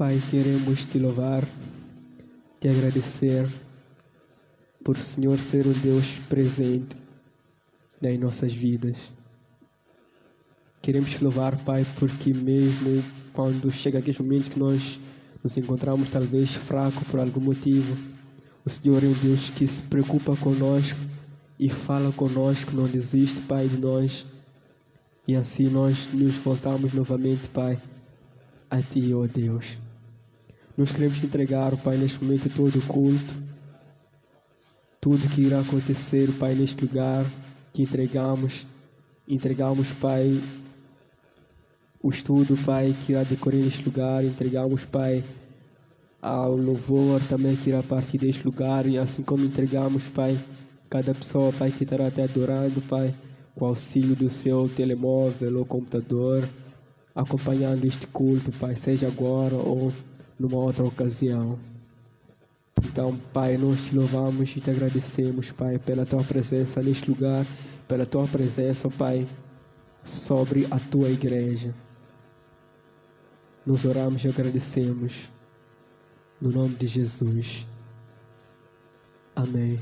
Pai, queremos te louvar, te agradecer por o Senhor ser um Deus presente nas nossas vidas. Queremos te louvar, Pai, porque mesmo quando chega aqueles momentos que nós nos encontramos talvez fracos por algum motivo, o Senhor é um Deus que se preocupa conosco e fala conosco, não desiste, Pai, de nós. E assim nós nos voltamos novamente, Pai, a Ti, ó Deus. Nós queremos te entregar, Pai, neste momento todo o culto, tudo que irá acontecer, Pai, neste lugar, que entregamos, Pai, o estudo, Pai, que irá decorrer neste lugar, entregamos, Pai, ao louvor também que irá partir deste lugar, e assim como entregamos, Pai, cada pessoa, Pai, que estará até adorando, Pai, com auxílio do seu telemóvel ou computador, acompanhando este culto, Pai, seja agora ou numa outra ocasião. Então, Pai, nós te louvamos e te agradecemos, Pai, pela Tua presença neste lugar, pela Tua presença, Pai, sobre a Tua igreja. Nos oramos e agradecemos, no nome de Jesus. Amém.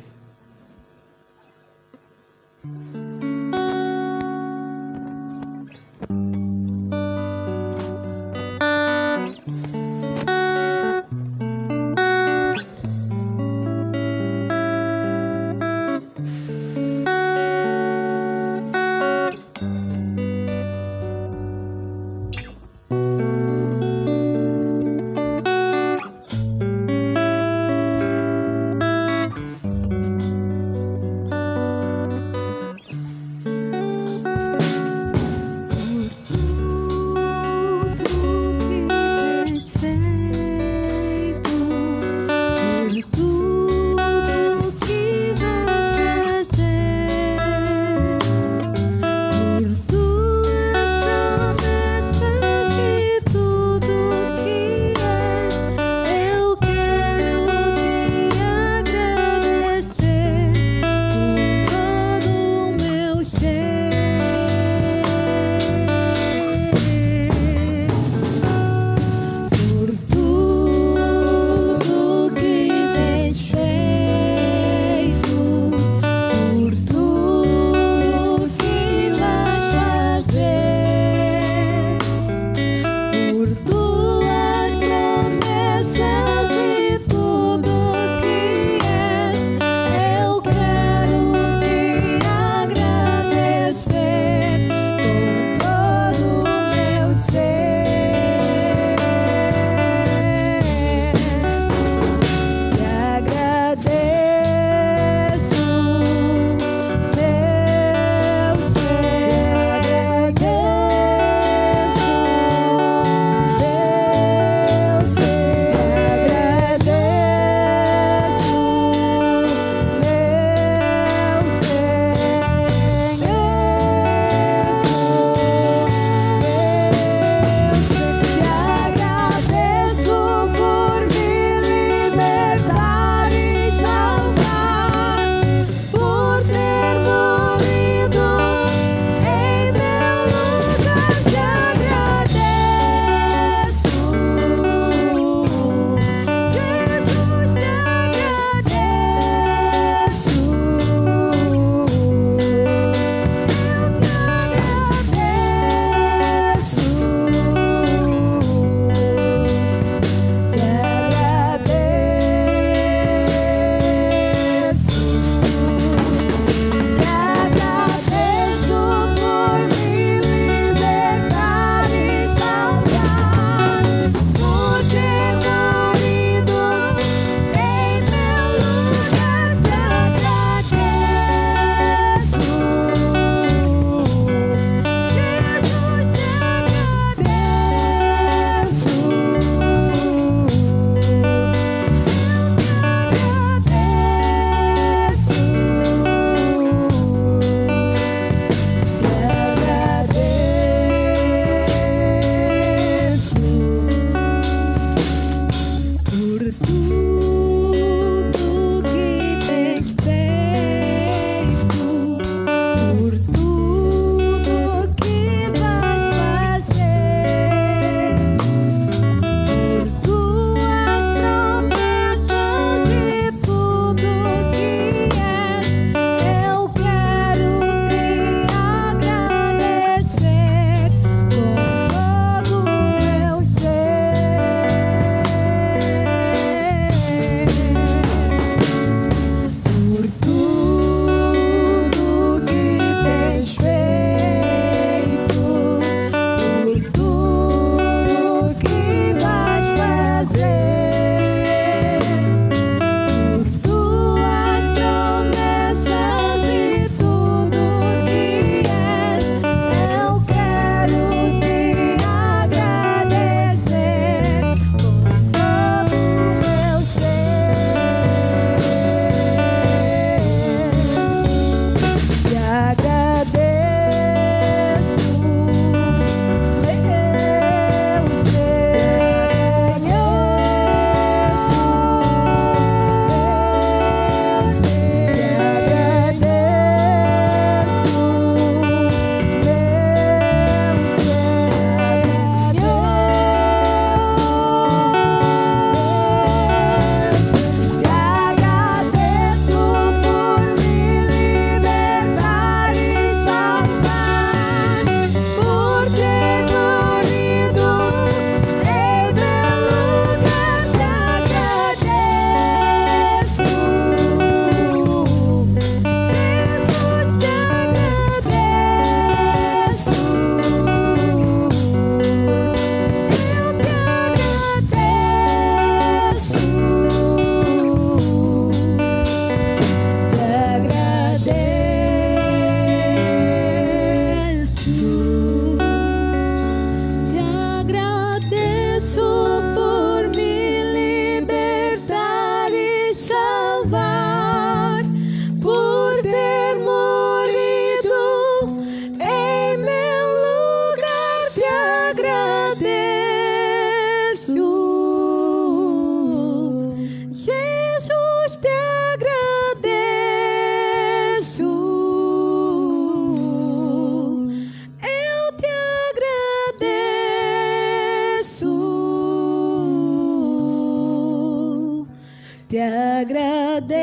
te agradeço.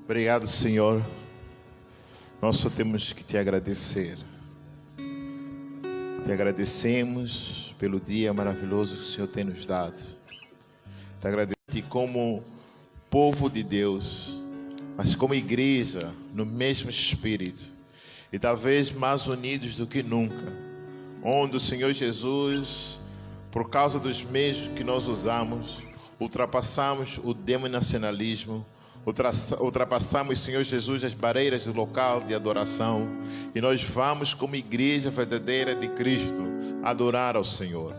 Obrigado, Senhor. Nós só temos que te agradecer. Te agradecemos pelo dia maravilhoso que o Senhor tem nos dado. Te agradeço como povo de Deus, mas como igreja, no mesmo espírito, e talvez mais unidos do que nunca, onde o Senhor Jesus, por causa dos meios que nós usamos, ultrapassamos o denominacionalismo, ultrapassamos, Senhor Jesus, as barreiras do local de adoração, e nós vamos como igreja verdadeira de Cristo adorar ao Senhor.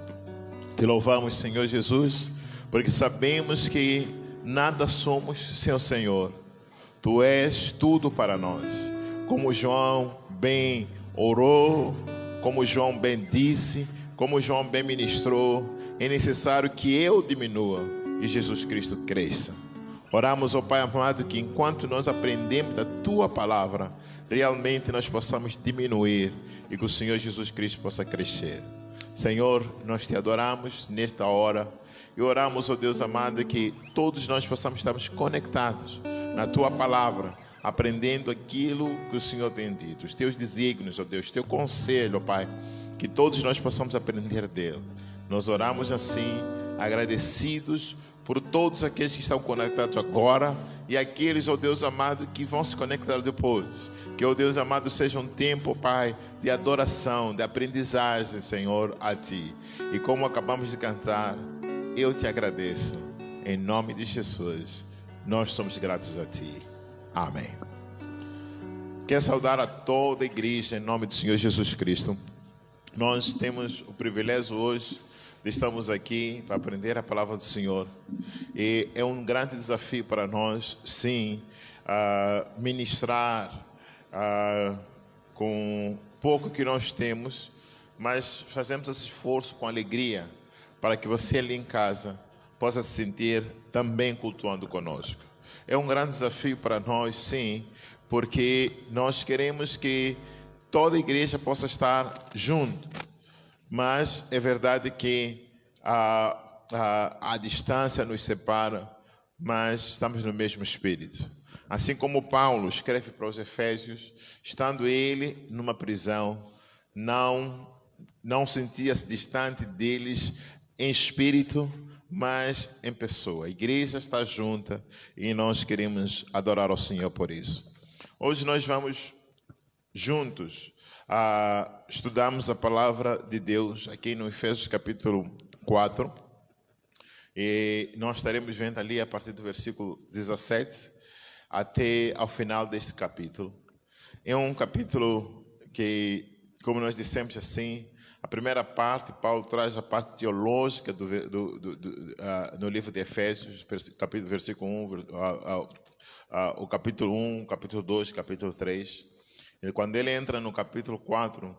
Te louvamos, Senhor Jesus, porque sabemos que nada somos sem o Senhor. Tu és tudo para nós. Como João bem orou, como João bem disse, como João bem ministrou, é necessário que eu diminua e Jesus Cristo cresça. Oramos, ó Pai amado, que enquanto nós aprendemos da Tua palavra, realmente nós possamos diminuir e que o Senhor Jesus Cristo possa crescer. Senhor, nós te adoramos nesta hora e oramos, ó Deus amado, que todos nós possamos estar conectados na Tua palavra, aprendendo aquilo que o Senhor tem dito, os Teus desígnios, ó Deus, Teu conselho, ó Pai, que todos nós possamos aprender dele. Nós oramos assim, agradecidos por todos aqueles que estão conectados agora e aqueles, ó Deus amado, que vão se conectar depois. Que, ó Deus amado, seja um tempo, Pai, de adoração, de aprendizagem, Senhor, a Ti. E como acabamos de cantar, eu te agradeço. Em nome de Jesus, nós somos gratos a Ti. Amém. Quero saudar a toda a igreja em nome do Senhor Jesus Cristo. Nós temos o privilégio hoje de estarmos aqui para aprender a palavra do Senhor. E é um grande desafio para nós, sim, ministrar com pouco que nós temos mas fazemos esse esforço com alegria para que você ali em casa possa se sentir também cultuando conosco. É um grande desafio para nós, sim, porque nós queremos que toda a igreja possa estar junto, mas é verdade que a distância nos separa, mas estamos no mesmo espírito. Assim como Paulo escreve para os Efésios, estando ele numa prisão, não sentia-se distante deles em espírito, mas em pessoa. A igreja está junta e nós queremos adorar ao Senhor por isso. Hoje nós vamos juntos estudamos a palavra de Deus aqui no Efésios capítulo 4. E nós estaremos vendo ali a partir do versículo 17 até ao final deste capítulo. É um capítulo que, como nós dissemos assim, a primeira parte, Paulo traz a parte teológica no livro de Efésios, versículo 1, o capítulo 1, capítulo 2, capítulo 3. E quando ele entra no capítulo 4,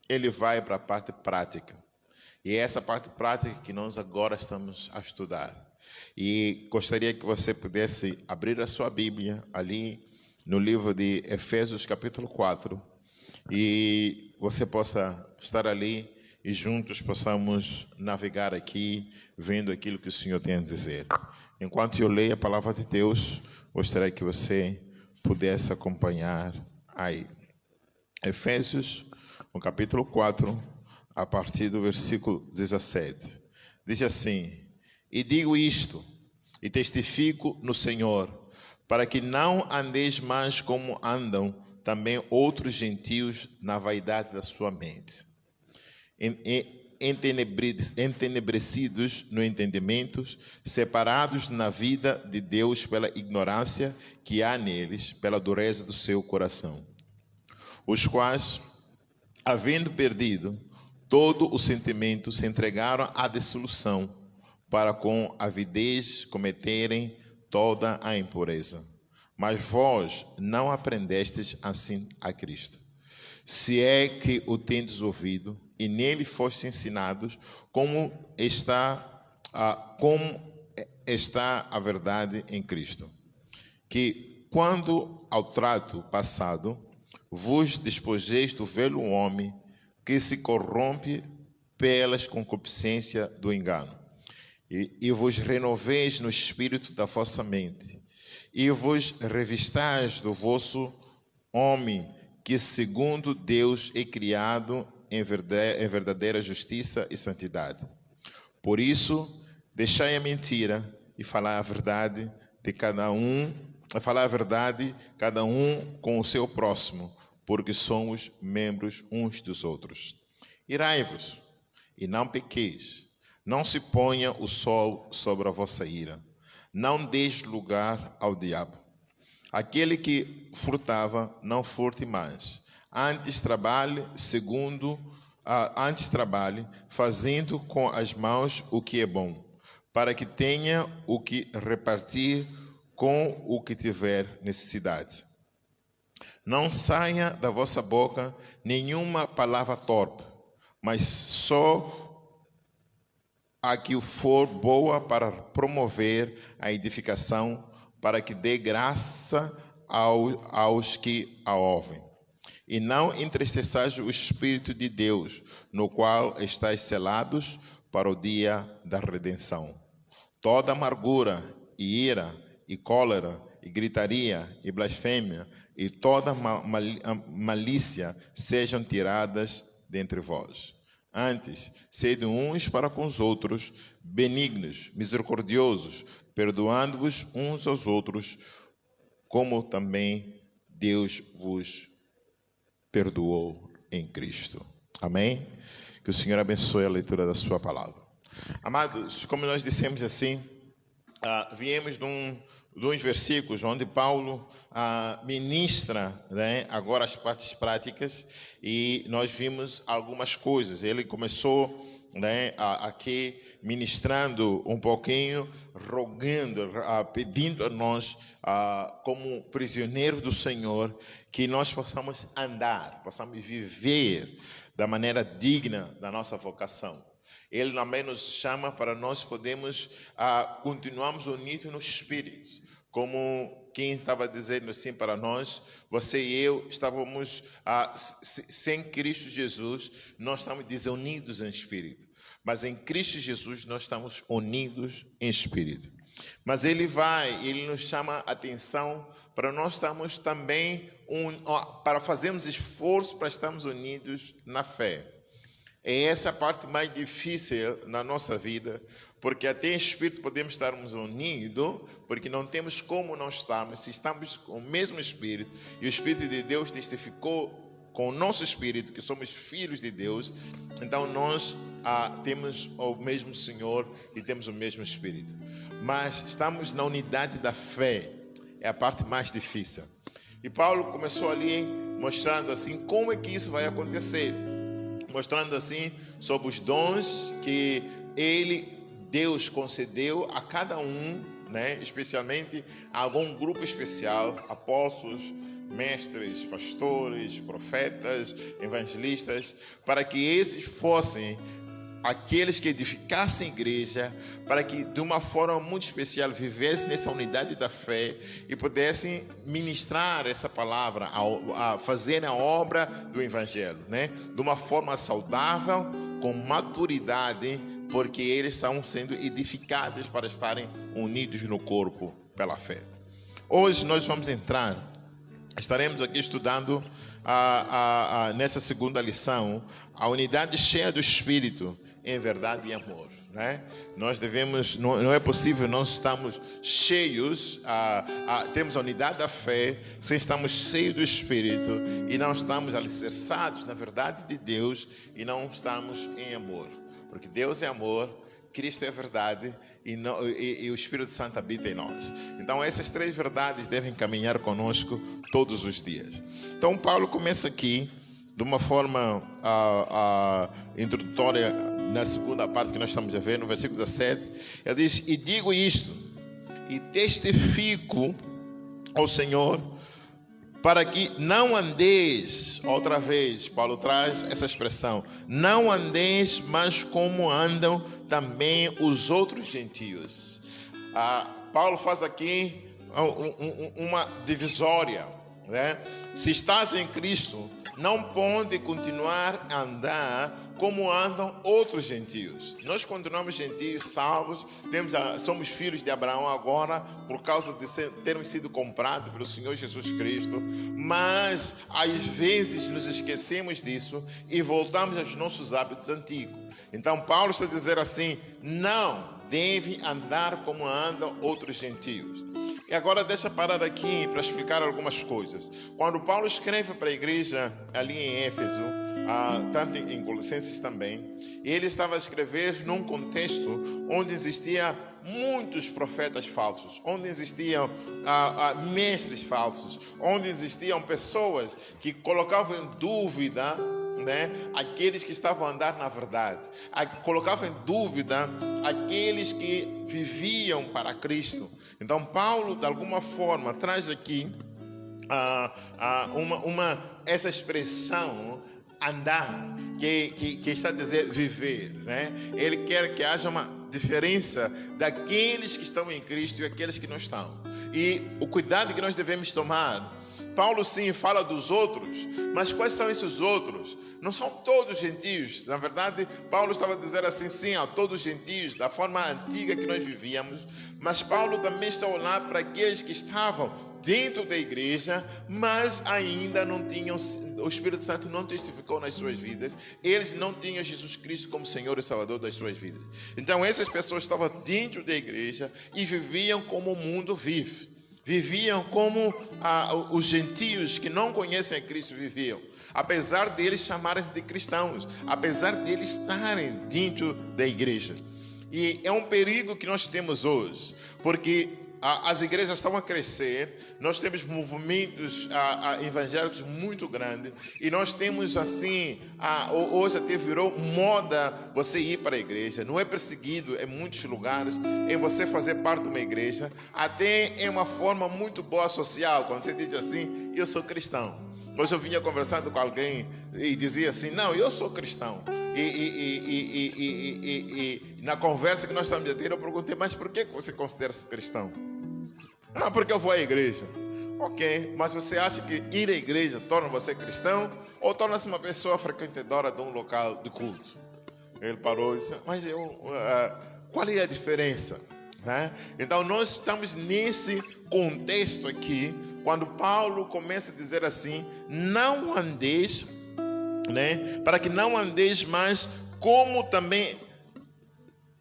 ele vai para a parte prática. E é essa parte prática que nós agora estamos a estudar. E gostaria que você pudesse abrir a sua Bíblia ali no livro de Efésios capítulo 4 e você possa estar ali e juntos possamos navegar aqui, vendo aquilo que o Senhor tem a dizer. Enquanto eu leio a palavra de Deus, gostaria que você pudesse acompanhar aí. Efésios, no capítulo 4, a partir do versículo 17. Diz assim: E digo isto, e testifico no Senhor, para que não andeis mais como andam também outros gentios na vaidade da sua mente, entenebrecidos no entendimento, separados na vida de Deus pela ignorância que há neles, pela dureza do seu coração, os quais, havendo perdido todo o sentimento, se entregaram à dissolução, para com avidez cometerem toda a impureza. Mas vós não aprendestes assim a Cristo. Se é que o tendes ouvido, e nele fostes ensinados, como está a verdade em Cristo. Que, quando ao trato passado, vos despojeis do velho homem, que se corrompe pelas concupiscências do engano, e vos renoveis no espírito da vossa mente, e vos revistais do vosso homem, que segundo Deus é criado em verdadeira justiça e santidade. Por isso, deixai a mentira e falai a verdade cada um com o seu próximo, porque somos membros uns dos outros. Irai-vos e não pequeis, não se ponha o sol sobre a vossa ira, não deis lugar ao diabo. Aquele que furtava, não furte mais, antes trabalhe fazendo com as mãos o que é bom, para que tenha o que repartir com o que tiver necessidade. Não saia da vossa boca nenhuma palavra torpe, mas só a que for boa para promover a edificação, para que dê graça aos que a ouvem. E não entristeçais o Espírito de Deus, no qual estáis selados para o dia da redenção. Toda amargura e ira e cólera e gritaria e blasfêmia e toda malícia sejam tiradas dentre vós. Antes, sede uns para com os outros, benignos, misericordiosos, perdoando-vos uns aos outros, como também Deus vos perdoou em Cristo. Amém? Que o Senhor abençoe a leitura da sua palavra. Amados, como nós dissemos assim, viemos de uns versículos onde Paulo ministra, né, agora as partes práticas, e nós vimos algumas coisas. Ele começou, né, aqui ministrando um pouquinho, rogando, pedindo a nós, como prisioneiros do Senhor, que nós possamos andar, possamos viver da maneira digna da nossa vocação. Ele também nos chama para nós podermos continuarmos unidos no Espírito. Como quem estava dizendo assim para nós, você e eu estávamos sem Cristo Jesus, nós estamos desunidos em Espírito. Mas em Cristo Jesus nós estamos unidos em Espírito. Mas ele nos chama a atenção para nós estarmos também, para fazermos esforço para estarmos unidos na fé. É essa a parte mais difícil na nossa vida, porque até em espírito podemos estarmos unidos, porque não temos como não estarmos, se estamos com o mesmo espírito, e o Espírito de Deus testificou com o nosso espírito que somos filhos de Deus, então nós temos o mesmo Senhor e temos o mesmo espírito. Mas estamos na unidade da fé, é a parte mais difícil. E Paulo começou ali mostrando assim como é que isso vai acontecer, mostrando assim sobre os dons que Deus concedeu a cada um, né? Especialmente a algum grupo especial, apóstolos, mestres, pastores, profetas, evangelistas, para que esses fossem aqueles que edificassem a igreja, para que de uma forma muito especial vivessem nessa unidade da fé e pudessem ministrar essa palavra, fazer a obra do evangelho, né? De uma forma saudável, com maturidade, porque eles estão sendo edificados para estarem unidos no corpo pela fé. Hoje nós vamos estaremos aqui estudando nessa segunda lição, a unidade cheia do Espírito em verdade e amor, né? Nós devemos, não é possível nós estarmos cheios, temos a unidade da fé, sem estarmos cheios do Espírito e não estamos alicerçados na verdade de Deus e não estamos em amor, porque Deus é amor, Cristo é verdade e o Espírito Santo habita em nós. Então essas três verdades devem caminhar conosco todos os dias. Então Paulo começa aqui de uma forma introdutória na segunda parte que nós estamos a ver, no versículo 17. Ele diz: e digo isto, e testifico ao Senhor, para que não andeis, outra vez, Paulo traz essa expressão, não andeis mais como andam também os outros gentios. Paulo faz aqui uma divisória, né? Se estás em Cristo, não pode continuar a andar como andam outros gentios. Nós continuamos gentios, salvos, somos filhos de Abraão agora, por causa de termos sido comprados pelo Senhor Jesus Cristo, mas às vezes nos esquecemos disso e voltamos aos nossos hábitos antigos. Então Paulo está a dizer assim, não deve andar como andam outros gentios. E agora deixa parar aqui para explicar algumas coisas. Quando Paulo escreve para a igreja ali em Éfeso, tanto em Colossenses também, ele estava a escrever num contexto onde existiam muitos profetas falsos, onde existiam mestres falsos, onde existiam pessoas que colocavam em dúvida, né, aqueles que estavam a andar na verdade, colocavam em dúvida aqueles que viviam para Cristo. Então Paulo de alguma forma traz aqui essa expressão andar, que está a dizer viver, né? Ele quer que haja uma diferença daqueles que estão em Cristo e aqueles que não estão. E o cuidado que nós devemos tomar, Paulo sim fala dos outros, mas quais são esses outros? Não são todos gentios. Na verdade, Paulo estava a dizer assim, sim, a todos gentios, da forma antiga que nós vivíamos, mas Paulo também está a olhar para aqueles que estavam dentro da igreja, mas ainda não tinham, o Espírito Santo não testificou nas suas vidas, eles não tinham Jesus Cristo como Senhor e Salvador das suas vidas. Então essas pessoas estavam dentro da igreja e viviam como o mundo vive. Viviam como os gentios que não conhecem a Cristo viviam, apesar deles chamarem-se de cristãos, apesar deles estarem dentro da igreja. E é um perigo que nós temos hoje, porque as igrejas estão a crescer, nós temos movimentos evangélicos muito grandes, e nós temos assim, hoje até virou moda você ir para a igreja, não é perseguido em muitos lugares, em você fazer parte de uma igreja, até é uma forma muito boa social, quando você diz assim, eu sou cristão. Hoje eu vinha conversando com alguém e dizia assim, não, eu sou cristão. E na conversa que nós estamos a ter, eu perguntei, mas por que você considera-se cristão? Não, porque eu vou à igreja. Ok, mas você acha que ir à igreja torna você cristão ou torna-se uma pessoa frequentadora de um local de culto? Ele parou e disse, mas qual é a diferença? Né? Então nós estamos nesse contexto aqui, quando Paulo começa a dizer assim, não andeis, né? Para que não andeis mais como também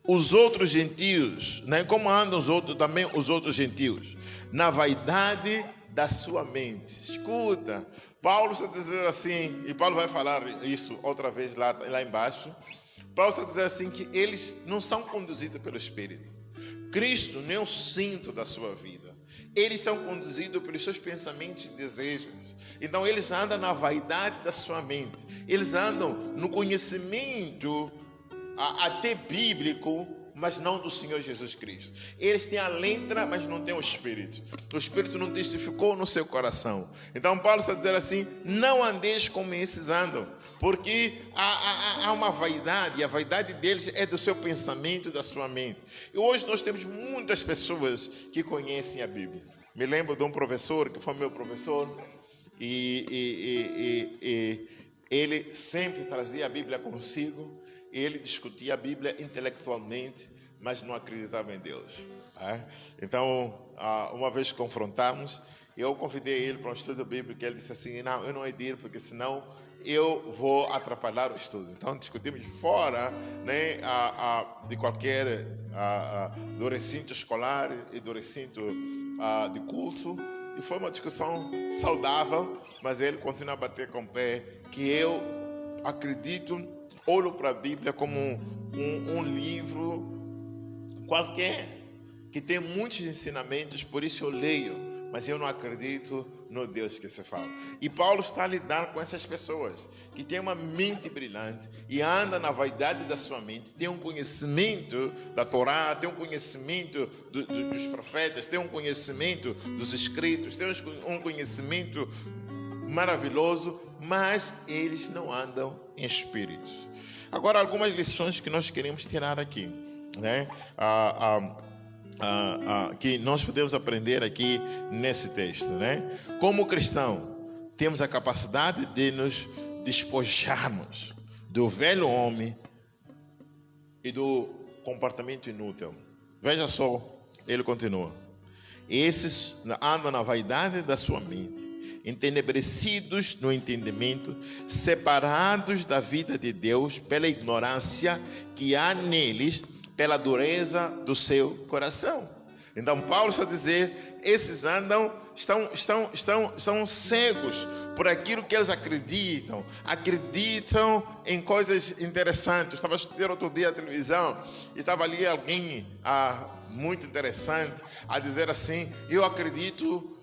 os outros gentios, né? Como andam também os outros gentios, na vaidade da sua mente. Escuta, Paulo está dizendo assim, e Paulo vai falar isso outra vez lá embaixo. Paulo está dizendo assim que eles não são conduzidos pelo Espírito. Cristo não é o centro da sua vida. Eles são conduzidos pelos seus pensamentos e desejos. Então eles andam na vaidade da sua mente. Eles andam no conhecimento até bíblico, mas não do Senhor Jesus Cristo. Eles têm a letra, mas não têm o Espírito. O Espírito não testificou no seu coração. Então Paulo está dizendo assim, não andeis como esses andam, porque há uma vaidade, e a vaidade deles é do seu pensamento, da sua mente. E hoje nós temos muitas pessoas que conhecem a Bíblia. Me lembro de um professor, que foi meu professor, e ele sempre trazia a Bíblia consigo. Ele discutia a Bíblia intelectualmente, mas não acreditava em Deus. Então, uma vez que confrontamos, eu convidei ele para um estudo bíblico, e ele disse assim, não, eu não hei de ir, porque senão eu vou atrapalhar o estudo. Então, discutimos fora, né, de qualquer, do recinto escolar e do recinto de culto, e foi uma discussão saudável, mas ele continua a bater com o pé, que eu acredito, olho para a Bíblia como um livro qualquer, que tem muitos ensinamentos, por isso eu leio, mas eu não acredito no Deus que se fala. E Paulo está a lidar com essas pessoas, que têm uma mente brilhante, e anda na vaidade da sua mente, tem um conhecimento da Torá, tem um conhecimento dos profetas, tem um conhecimento dos escritos, tem um conhecimento maravilhoso, mas eles não andam em espírito. Agora, algumas lições que nós queremos tirar aqui, né? Que nós podemos aprender aqui nesse texto, né? Como cristão, temos a capacidade de nos despojarmos do velho homem e do comportamento inútil. Veja só, ele continua. Esses andam na vaidade da sua mente, entenebrecidos no entendimento, separados da vida de Deus pela ignorância que há neles, pela dureza do seu coração. Então Paulo está a dizer, esses estão cegos por aquilo que eles acreditam em coisas interessantes. Eu estava assistindo outro dia a televisão e estava ali alguém muito interessante a dizer assim, eu acredito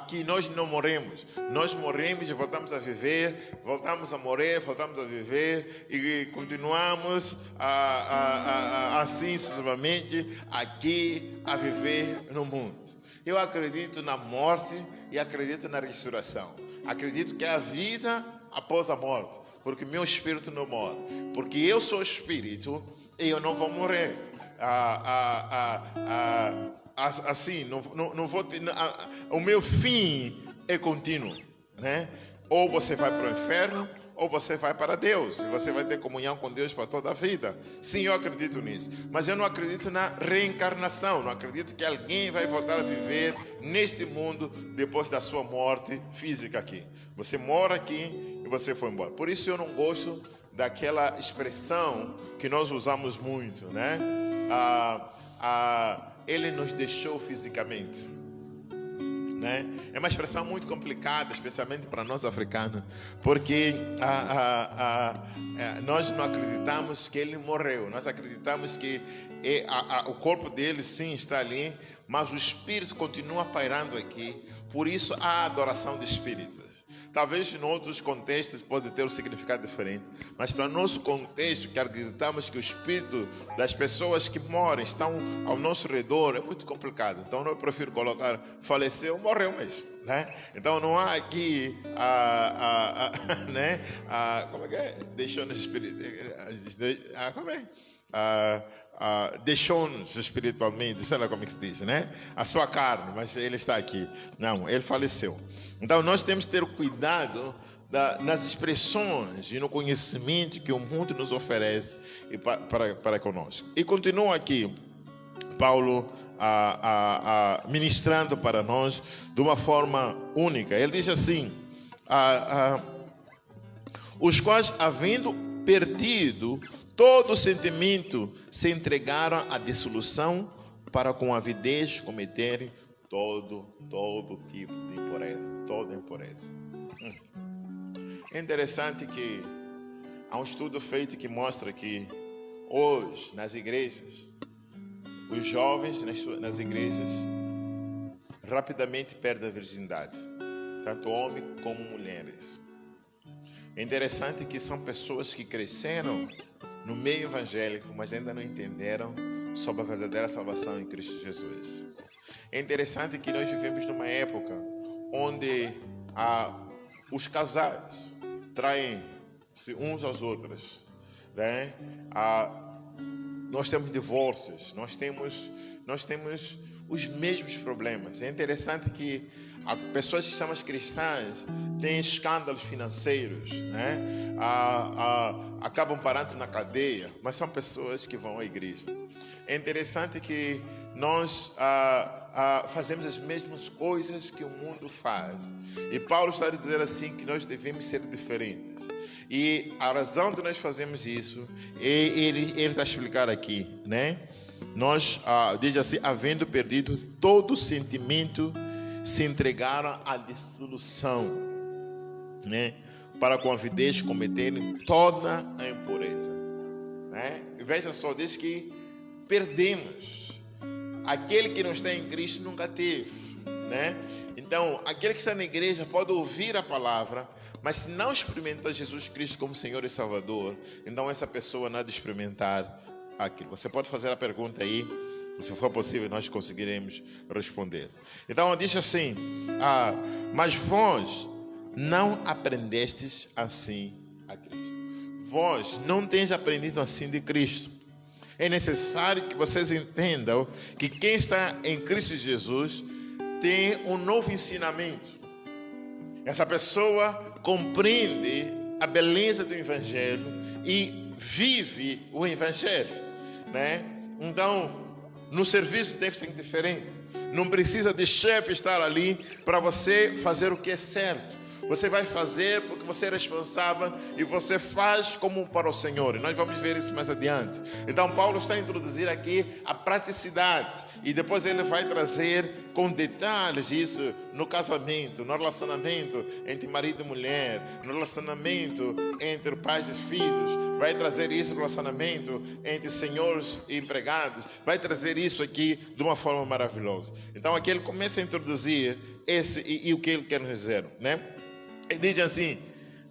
que nós não morremos. Nós morremos e voltamos a viver, voltamos a morrer, voltamos a viver e continuamos assim sucessivamente aqui a viver no mundo. Eu acredito na morte e acredito na ressurreição. Acredito que há vida após a morte, porque meu espírito não morre, porque eu sou espírito e eu não vou morrer. Assim, não vou ter, o meu fim é contínuo, né? Ou você vai para o inferno, ou você vai para Deus, e você vai ter comunhão com Deus para toda a vida. Sim, eu acredito nisso, mas eu não acredito na reencarnação. Não acredito que alguém vai voltar a viver neste mundo depois da sua morte física aqui. Você mora aqui e você foi embora. Por isso eu não gosto daquela expressão que nós usamos muito, né? Ele nos deixou fisicamente, né? É uma expressão muito complicada, especialmente para nós africanos, porque nós não acreditamos que ele morreu. Nós acreditamos que o corpo dele sim está ali, mas o espírito continua pairando aqui. Por isso há adoração de espíritos. Talvez em outros contextos pode ter um significado diferente, mas para nosso contexto, que acreditamos que o espírito das pessoas que moram, estão ao nosso redor, é muito complicado. Então eu prefiro colocar faleceu, morreu mesmo, né? Então não há aqui né? Como é que é? Deixou-nos como é? Deixou-nos espiritualmente, sei lá como é que se diz, né? A sua carne, mas ele está aqui. Não, ele faleceu. Então nós temos que ter cuidado nas expressões e no conhecimento que o mundo nos oferece para conosco. E continua aqui Paulo ministrando para nós de uma forma única. Ele diz assim: os quais, havendo perdido todo o sentimento, se entregaram à dissolução, para com avidez cometerem todo tipo de impureza, toda impureza. É interessante que há um estudo feito que mostra que hoje nas igrejas, os jovens nas igrejas rapidamente perdem a virgindade, tanto homens como mulheres. É interessante que são pessoas que cresceram no meio evangélico, mas ainda não entenderam sobre a verdadeira salvação em Cristo Jesus. É interessante que nós vivemos numa época onde os casais traem-se uns aos outros, né? Nós temos divórcios, nós temos os mesmos problemas. É interessante que pessoas que são cristãs têm escândalos financeiros, né? Acabam parando na cadeia, mas são pessoas que vão à igreja. É interessante que nós fazemos as mesmas coisas que o mundo faz. E Paulo está a dizer assim que nós devemos ser diferentes. E a razão de nós fazermos isso, ele está a explicar aqui, né? Nós, diz assim, havendo perdido todo o sentimento, se entregaram à dissolução, né? Para com avidez cometerem toda a impureza, né? Veja só, diz que perdemos. Aquele que não está em Cristo nunca teve, né? Então, aquele que está na igreja pode ouvir a palavra, mas se não experimentar Jesus Cristo como Senhor e Salvador, então essa pessoa não há de experimentar aquilo. Você pode fazer a pergunta aí, se for possível, nós conseguiremos responder. Então, diz assim: mas vós não aprendestes assim a Cristo. Vós não tendes aprendido assim de Cristo. É necessário que vocês entendam que quem está em Cristo Jesus tem um novo ensinamento. Essa pessoa compreende a beleza do Evangelho e vive o Evangelho, né? Então, no serviço deve ser diferente. Não precisa de chefe estar ali para você fazer o que é certo. Você vai fazer porque você é responsável e você faz como para o Senhor. E nós vamos ver isso mais adiante. Então Paulo está a introduzir aqui a praticidade. E depois ele vai trazer com detalhes isso no casamento, no relacionamento entre marido e mulher, no relacionamento entre pais e filhos. Vai trazer isso no relacionamento entre senhores e empregados. Vai trazer isso aqui de uma forma maravilhosa. Então aqui ele começa a introduzir esse e o que ele quer nos dizer, né? Ele diz assim: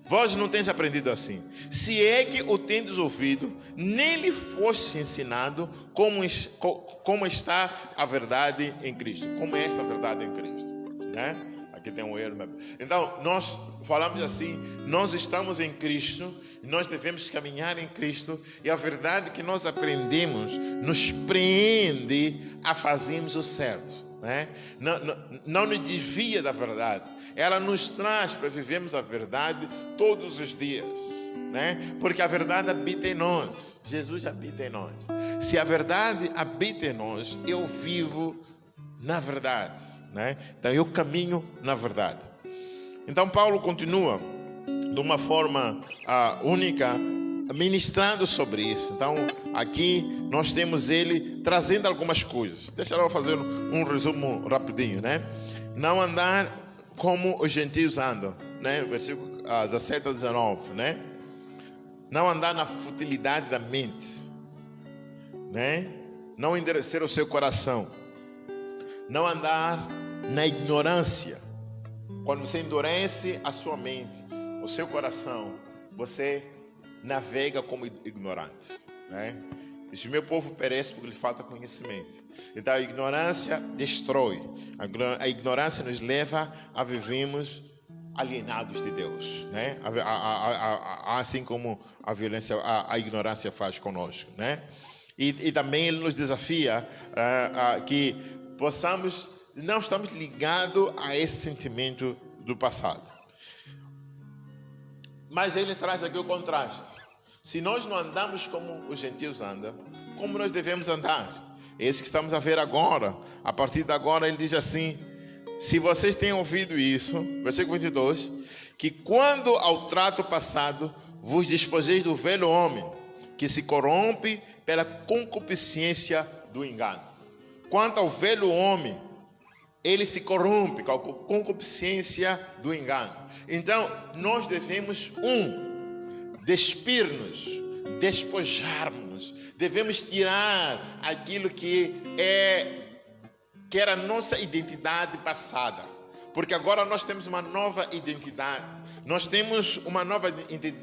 vós não tendes aprendido assim. Se é que o tendes ouvido, nem lhe foste ensinado como está a verdade em Cristo. Como é esta verdade em Cristo, né? Aqui tem um erro. Então, nós falamos assim: nós estamos em Cristo, nós devemos caminhar em Cristo, e a verdade que nós aprendemos nos prende a fazermos o certo, né? Não nos desvia da verdade. Ela nos traz para vivermos a verdade todos os dias, né? Porque a verdade habita em nós. Jesus habita em nós. Se a verdade habita em nós, eu vivo na verdade, né? Então eu caminho na verdade. Então Paulo continua de uma forma única, ministrando sobre isso. Então aqui nós temos ele trazendo algumas coisas. Deixa eu fazer um resumo rapidinho, né? Não andar como os gentios andam, né? Versículo 17 a 19, né? Não andar na futilidade da mente, né? Não endurecer o seu coração, não andar na ignorância. Quando você endurece a sua mente, o seu coração, você navega como ignorante, né? Diz: meu povo perece porque lhe falta conhecimento. Então a ignorância destrói. A ignorância nos leva a vivermos alienados de Deus, né? Assim como a violência, a ignorância faz conosco, né? E também ele nos desafia que possamos, não estamos ligados a esse sentimento do passado. Mas ele traz aqui o contraste. Se nós não andamos como os gentios andam, como nós devemos andar? É isso que estamos a ver agora. A partir de agora ele diz assim: se vocês têm ouvido isso, versículo 22, que quando ao trato passado vos despojeis do velho homem, que se corrompe pela concupiscência do engano. Quanto ao velho homem, ele se corrompe com a concupiscência do engano. Então, nós devemos, despir-nos, despojar-nos. Devemos tirar aquilo que era a nossa identidade passada. Porque agora nós temos uma nova identidade. Nós temos uma nova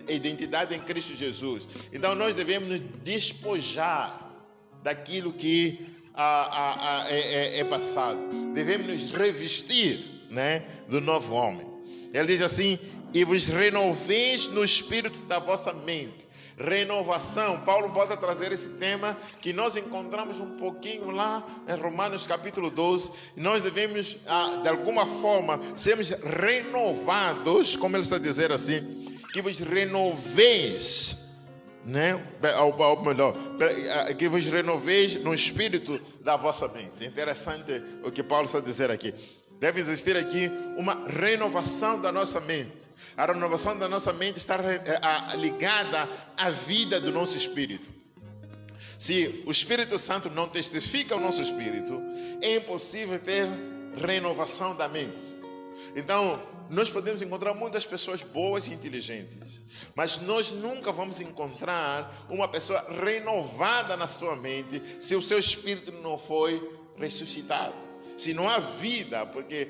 identidade em Cristo Jesus. Então, nós devemos nos despojar daquilo que é passado. Devemos nos revestir, né, do novo homem. Ele diz assim: e vos renoveis no espírito da vossa mente. Renovação. Paulo volta a trazer esse tema que nós encontramos um pouquinho lá em Romanos capítulo 12. Nós devemos, de alguma forma, sermos renovados, como ele está dizendo assim, que vos renoveis, né? Ou melhor, que vos renoveis no espírito da vossa mente. Interessante o que Paulo está dizendo aqui. Deve existir aqui uma renovação da nossa mente. A renovação da nossa mente está ligada à vida do nosso espírito. Se o Espírito Santo não testifica o nosso espírito, é impossível ter renovação da mente. Então, nós podemos encontrar muitas pessoas boas e inteligentes, mas nós nunca vamos encontrar uma pessoa renovada na sua mente se o seu espírito não foi ressuscitado. Se não há vida, porque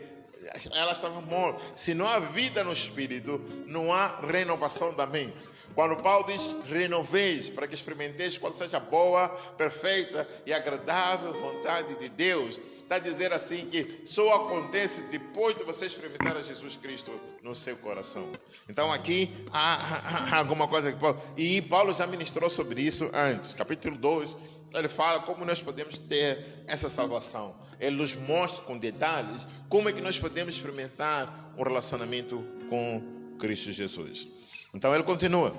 ela estava morta. Se não há vida no espírito, não há renovação da mente. Quando Paulo diz: renoveis, para que experimenteis qual seja a boa, perfeita e agradável vontade de Deus, está a dizer assim que só acontece depois de você experimentar a Jesus Cristo no seu coração. Então aqui há alguma coisa que Paulo já ministrou sobre isso antes. Capítulo 2, ele fala como nós podemos ter essa salvação. Ele nos mostra com detalhes como é que nós podemos experimentar um relacionamento com Cristo Jesus. Então ele continua,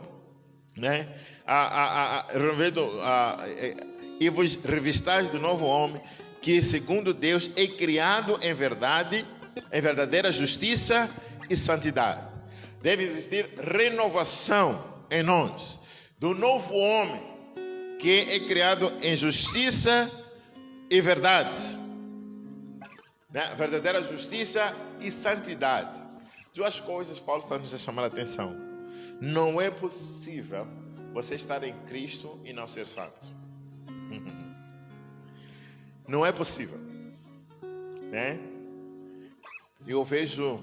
né? E vos revistais do novo homem, que segundo Deus é criado em verdade, em verdadeira justiça e santidade. Deve existir renovação em nós do novo homem, que é criado em justiça e verdade, né? Verdadeira justiça e santidade. Duas coisas Paulo está nos chamando a atenção. Não é possível você estar em Cristo e não ser santo. Não é possível, né? Eu vejo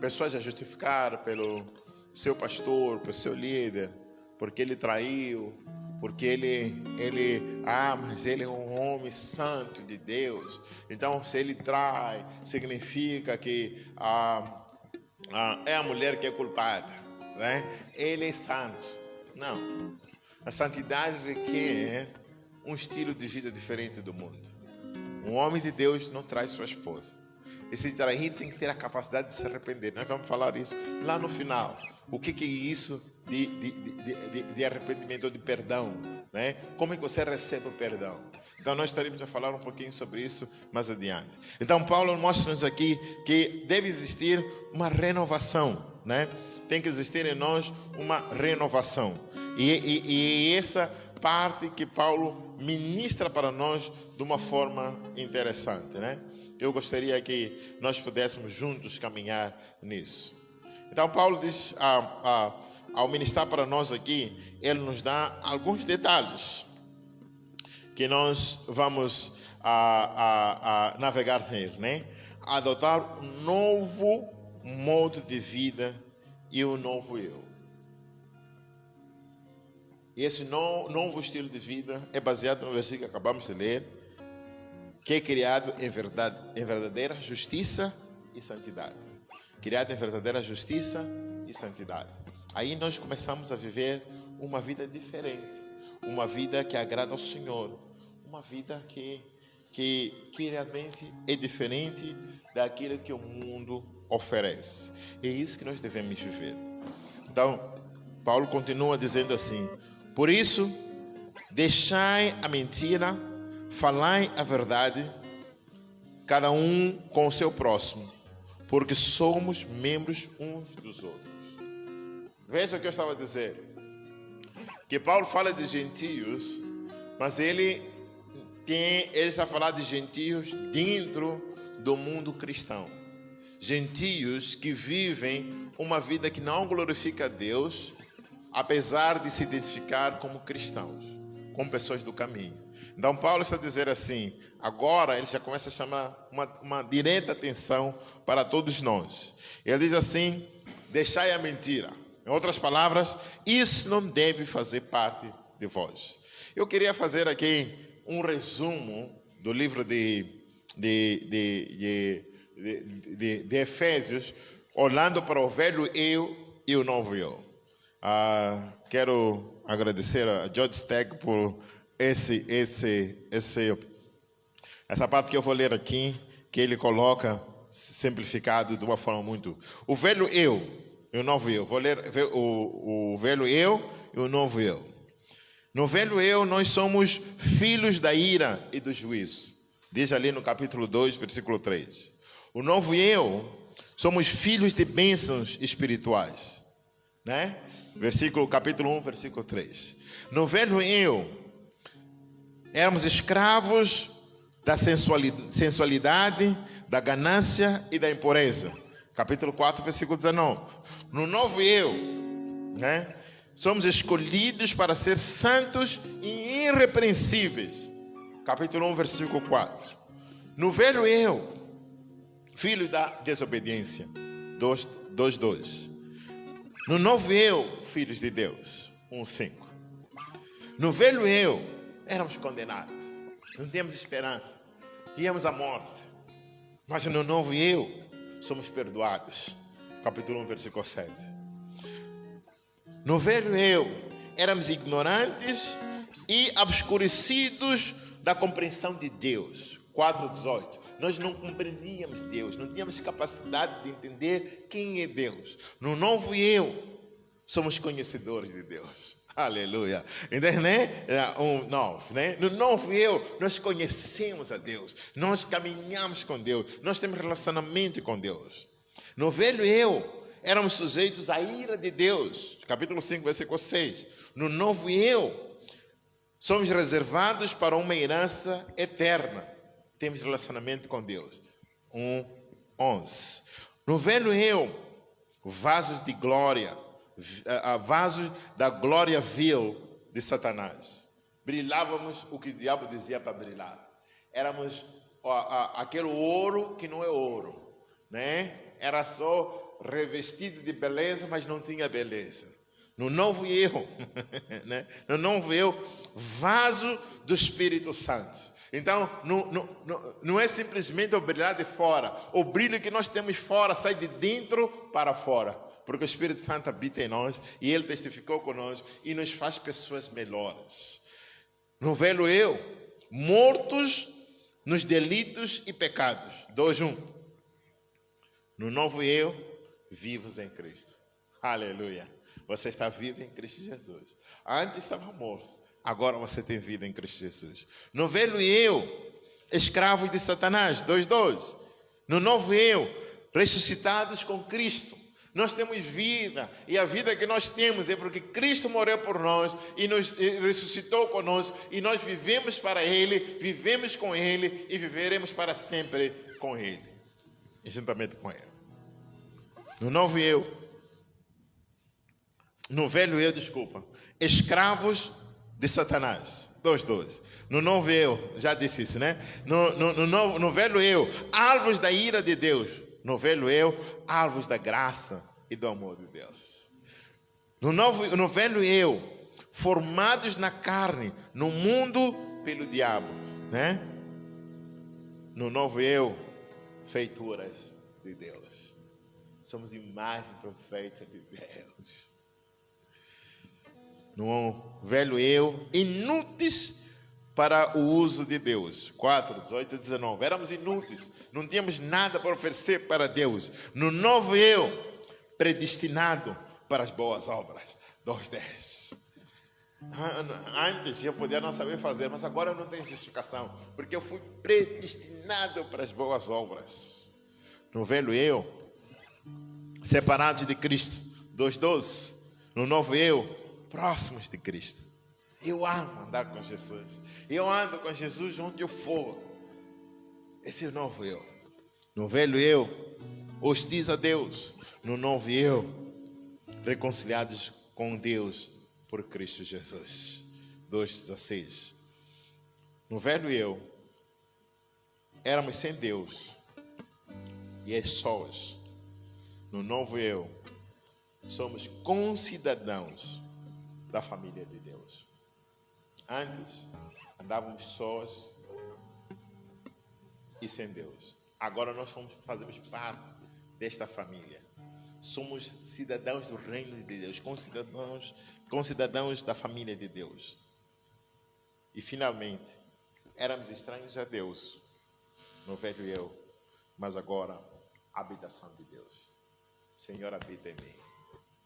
pessoas a justificar pelo seu pastor, pelo seu líder, porque ele traiu, porque mas ele é um homem santo de Deus. Então, se ele trai, significa que é a mulher que é culpada, né? Ele é santo. Não. A santidade requer um estilo de vida diferente do mundo. Um homem de Deus não trai sua esposa. E se trair, tem que ter a capacidade de se arrepender. Nós vamos falar isso lá no final. O que é isso de arrependimento ou de perdão, né? Como é que você recebe o perdão? Então nós estaremos a falar um pouquinho sobre isso mais adiante. Então Paulo mostra-nos aqui que deve existir uma renovação, né? Tem que existir em nós uma renovação. E essa parte que Paulo ministra para nós de uma forma interessante, né? Eu gostaria que nós pudéssemos juntos caminhar nisso. Então Paulo diz, ao ministrar para nós aqui, ele nos dá alguns detalhes que nós vamos navegar nele, né? Adotar um novo modo de vida e um novo eu. E esse novo estilo de vida é baseado no versículo que acabamos de ler, que é criado em verdadeira justiça e santidade. Criado em verdadeira justiça e santidade. Aí nós começamos a viver uma vida diferente, uma vida que agrada ao Senhor, uma vida que realmente é diferente daquilo que o mundo oferece. É isso que nós devemos viver. Então, Paulo continua dizendo assim: por isso, deixai a mentira, falai a verdade, cada um com o seu próximo, porque somos membros uns dos outros. Veja o que eu estava a dizer, que Paulo fala de gentios, mas ele está falando de gentios dentro do mundo cristão. Gentios que vivem uma vida que não glorifica a Deus, apesar de se identificar como cristãos, como pessoas do caminho. Então Paulo está dizendo assim, agora ele já começa a chamar uma direta atenção para todos nós. Ele diz assim: deixai a mentira. Em outras palavras, isso não deve fazer parte de vós. Eu queria fazer aqui um resumo do livro de Efésios, olhando para o velho eu e o novo eu. Quero agradecer a George Stagg por essa parte que eu vou ler aqui, que ele coloca simplificado de uma forma muito... O velho eu e o novo eu. Vou ler o velho eu e o novo eu. No velho eu, nós somos filhos da ira e do juízo. Diz ali no capítulo 2, versículo 3. O novo eu, somos filhos de bênçãos espirituais. Né? Capítulo 1, versículo 3. No velho eu, éramos escravos da sensualidade, da ganância e da impureza. Capítulo 4, versículo 19. No novo eu, né? Somos escolhidos para ser santos e irrepreensíveis. Capítulo 1, versículo 4. No velho eu, filho da desobediência. 2:2. No novo eu, filhos de Deus. 1:5. No velho eu, éramos condenados. Não tínhamos esperança. Íamos à morte. Mas no novo eu, somos perdoados. Capítulo 1, versículo 7. No velho eu, éramos ignorantes e obscurecidos da compreensão de Deus. 4:18. Nós não compreendíamos Deus, não tínhamos capacidade de entender quem é Deus. No novo eu, somos conhecedores de Deus. Aleluia. Então, né? No novo eu, nós conhecemos a Deus, nós caminhamos com Deus, nós temos relacionamento com Deus. No velho eu, éramos sujeitos à ira de Deus. Capítulo 5, versículo 6. No novo eu, somos reservados para uma herança eterna. Temos relacionamento com Deus. 1:11. No velho eu, vasos de glória, vasos da glória vil de Satanás. Brilhávamos o que o diabo dizia para brilhar. Éramos aquele ouro que não é ouro, né? Era só revestido de beleza, mas não tinha beleza. No novo eu, né? No novo eu, vaso do Espírito Santo. Então, não é simplesmente o brilhar de fora. O brilho que nós temos fora sai de dentro para fora. Porque o Espírito Santo habita em nós e Ele testificou conosco e nos faz pessoas melhores. No velho eu, mortos nos delitos e pecados. 2:1. No novo eu, vivos em Cristo. Aleluia. Você está vivo em Cristo Jesus. Antes estava morto. Agora você tem vida em Cristo Jesus. No velho eu, escravos de Satanás. 2:2. No novo eu, ressuscitados com Cristo. Nós temos vida, e a vida que nós temos é porque Cristo morreu por nós e nos ressuscitou conosco, e nós vivemos para Ele, vivemos com Ele e viveremos para sempre com Ele, juntamente com Ele. No novo eu, no velho eu, escravos de Satanás. 2:2. No novo eu, já disse isso, né? No velho eu, alvos da ira de Deus. No velho eu, alvos da graça e do amor de Deus. No velho eu, formados na carne, no mundo pelo diabo, né? No novo eu, feituras de Deus. Somos imagem perfeita de Deus. No velho eu, inúteis para o uso de Deus. 4, 18 e 19. Éramos inúteis, não tínhamos nada para oferecer para Deus. No novo eu, predestinado para as boas obras. 2:10. Antes eu podia não saber fazer, mas agora eu não tenho justificação, porque eu fui predestinado para as boas obras. No velho eu, separados de Cristo. 2:12. No novo eu, próximos de Cristo. Eu amo andar com Jesus. Eu ando com Jesus onde eu for. Esse é o novo eu. No velho eu, hostis a Deus. No novo eu, reconciliados com Deus por Cristo Jesus. 2:16. No velho eu, éramos sem Deus e as sós. No novo eu, somos concidadãos da família de Deus. Antes, andávamos sós e sem Deus. Agora nós fazemos parte desta família. Somos cidadãos do reino de Deus, concidadãos da família de Deus. E finalmente, éramos estranhos a Deus no velho eu, mas agora, habitação de Deus. Senhor habita em mim,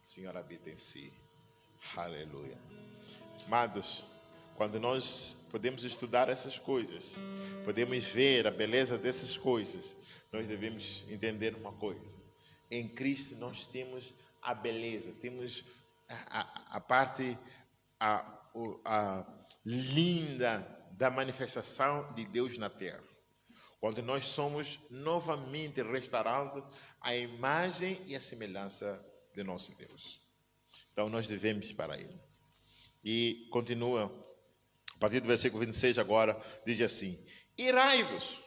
Senhor habita em si. Aleluia. Amados, quando nós podemos estudar essas coisas, podemos ver a beleza dessas coisas, nós devemos entender uma coisa. Em Cristo nós temos a beleza, temos a parte linda da manifestação de Deus na terra. Quando nós somos novamente restaurados à imagem e à semelhança de nosso Deus. Então nós devemos para Ele. E continua, a partir do versículo 26 agora, diz assim: irai-vos,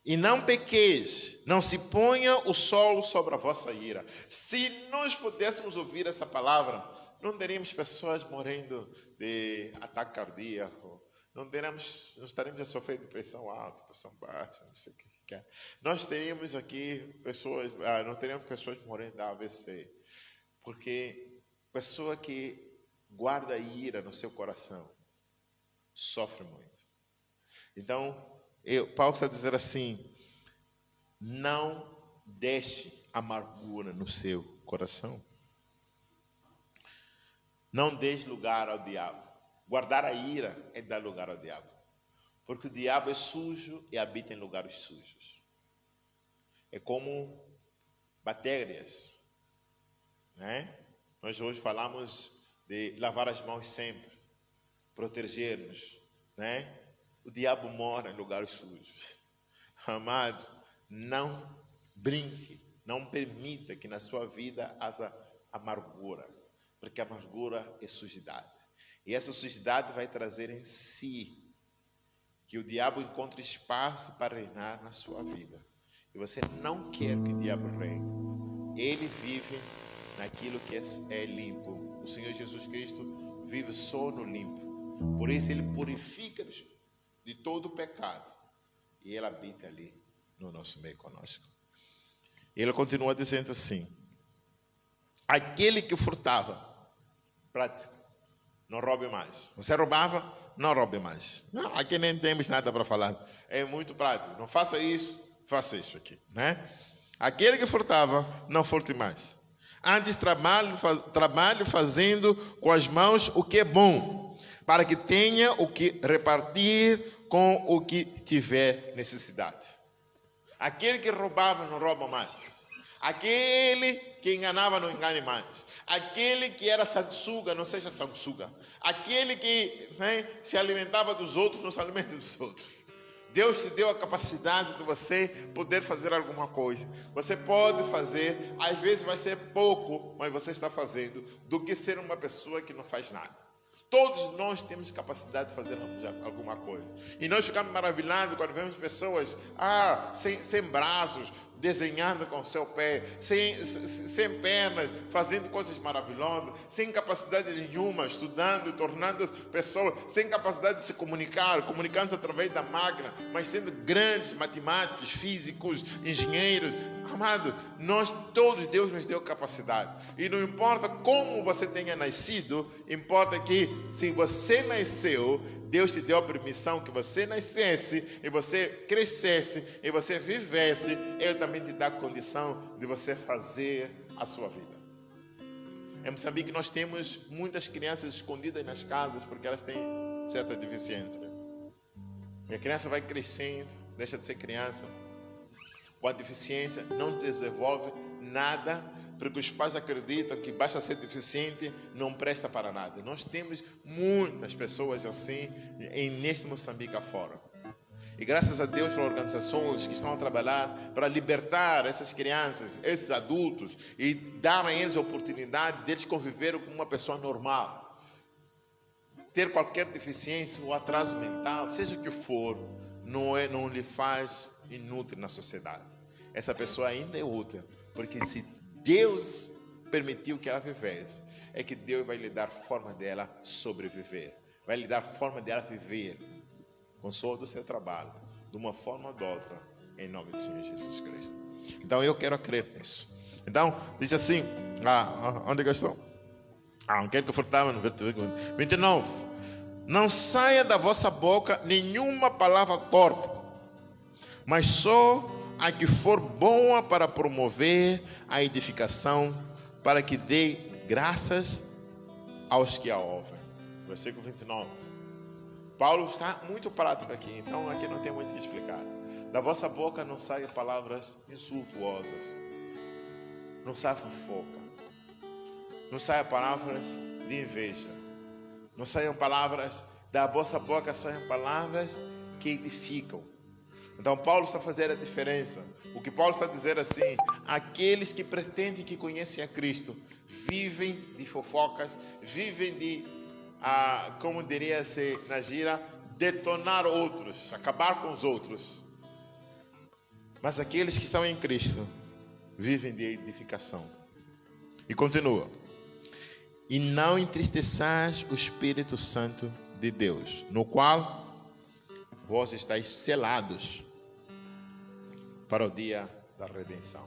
e não pequeis, não se ponha o sol sobre a vossa ira. Se nós pudéssemos ouvir essa palavra, não teríamos pessoas morrendo de ataque cardíaco, não estaríamos a sofrer de pressão alta, pressão baixa, não sei o que é. Nós teríamos aqui pessoas, não teríamos pessoas morrendo de AVC, porque pessoa que guarda ira no seu coração sofre muito. Então, Paulo está dizendo assim: não deixe amargura no seu coração. Não deixe lugar ao diabo. Guardar a ira é dar lugar ao diabo. Porque o diabo é sujo e habita em lugares sujos. É como bactérias, né? Nós hoje falamos de lavar as mãos sempre, proteger-nos, né? O diabo mora em lugares sujos. Amado, não brinque, não permita que na sua vida haja amargura, porque a amargura é sujidade. E essa sujidade vai trazer em si que o diabo encontre espaço para reinar na sua vida. E você não quer que o diabo reine. Ele vive naquilo que é limpo. O Senhor Jesus Cristo vive só no limpo. Por isso Ele purifica-nos de todo o pecado. E Ele habita ali no nosso meio conosco. Ele continua dizendo assim: aquele que furtava, prático, não roube mais. Você roubava, não roube mais. Não, aqui nem temos nada para falar. É muito prático. Não faça isso, faça isso aqui, né? Aquele que furtava, não furte mais. Antes trabalhe fazendo com as mãos o que é bom, para que tenha o que repartir com o que tiver necessidade. Aquele que roubava, não rouba mais. Aquele que enganava, não engane mais. Aquele que era sanguessuga, não seja sanguessuga. Aquele que se alimentava dos outros, não se alimente dos outros. Deus te deu a capacidade de você poder fazer alguma coisa. Você pode fazer, às vezes vai ser pouco, mas você está fazendo, do que ser uma pessoa que não faz nada. Todos nós temos capacidade de fazer alguma coisa. E nós ficamos maravilhados quando vemos pessoas sem braços, desenhando com o seu pé, sem pernas, fazendo coisas maravilhosas, sem capacidade nenhuma, estudando, tornando pessoas, sem capacidade de se comunicando-se através da máquina, mas sendo grandes matemáticos, físicos, engenheiros. Amado, todos Deus nos deu capacidade. E não importa como você tenha nascido, importa que se você nasceu, Deus te deu a permissão que você nascesse, e você crescesse, e você vivesse. Ele também te dá a condição de você fazer a sua vida. Em Moçambique nós temos muitas crianças escondidas nas casas porque elas têm certa deficiência. E a criança vai crescendo, deixa de ser criança. Com a deficiência não desenvolve nada, porque os pais acreditam que basta ser deficiente, não presta para nada. Nós temos muitas pessoas assim neste Moçambique afora. E graças a Deus para organizações que estão a trabalhar para libertar essas crianças, esses adultos, e dar a eles a oportunidade de eles conviverem com uma pessoa normal. Ter qualquer deficiência ou atraso mental, seja o que for, não lhe faz inútil na sociedade. Essa pessoa ainda é útil, porque se Deus permitiu que ela vivesse, é que Deus vai lhe dar forma dela sobreviver, vai lhe dar forma dela viver com todo o seu trabalho, de uma forma ou de outra, em nome do Senhor Jesus Cristo. Então eu quero crer nisso. Então diz assim, onde é que eu estou? Quero que eu fortava no versículo 29. Não saia da vossa boca nenhuma palavra torpe, mas só a que for boa para promover a edificação, para que dê graças aos que a ouvem. Versículo 29. Paulo está muito prático aqui, então aqui não tem muito o que explicar. Da vossa boca não saiam palavras insultuosas, não saia fofoca, não saiam palavras de inveja, não saiam palavras, da vossa boca saiam palavras que edificam. Então Paulo está fazendo a diferença. O que Paulo está dizendo assim: aqueles que pretendem que conhecem a Cristo vivem de fofocas, vivem de, como diria-se na gíria, detonar outros, acabar com os outros. Mas aqueles que estão em Cristo vivem de edificação. E continua: e não entristeçais o Espírito Santo de Deus, no qual vós estáis selados para o dia da redenção.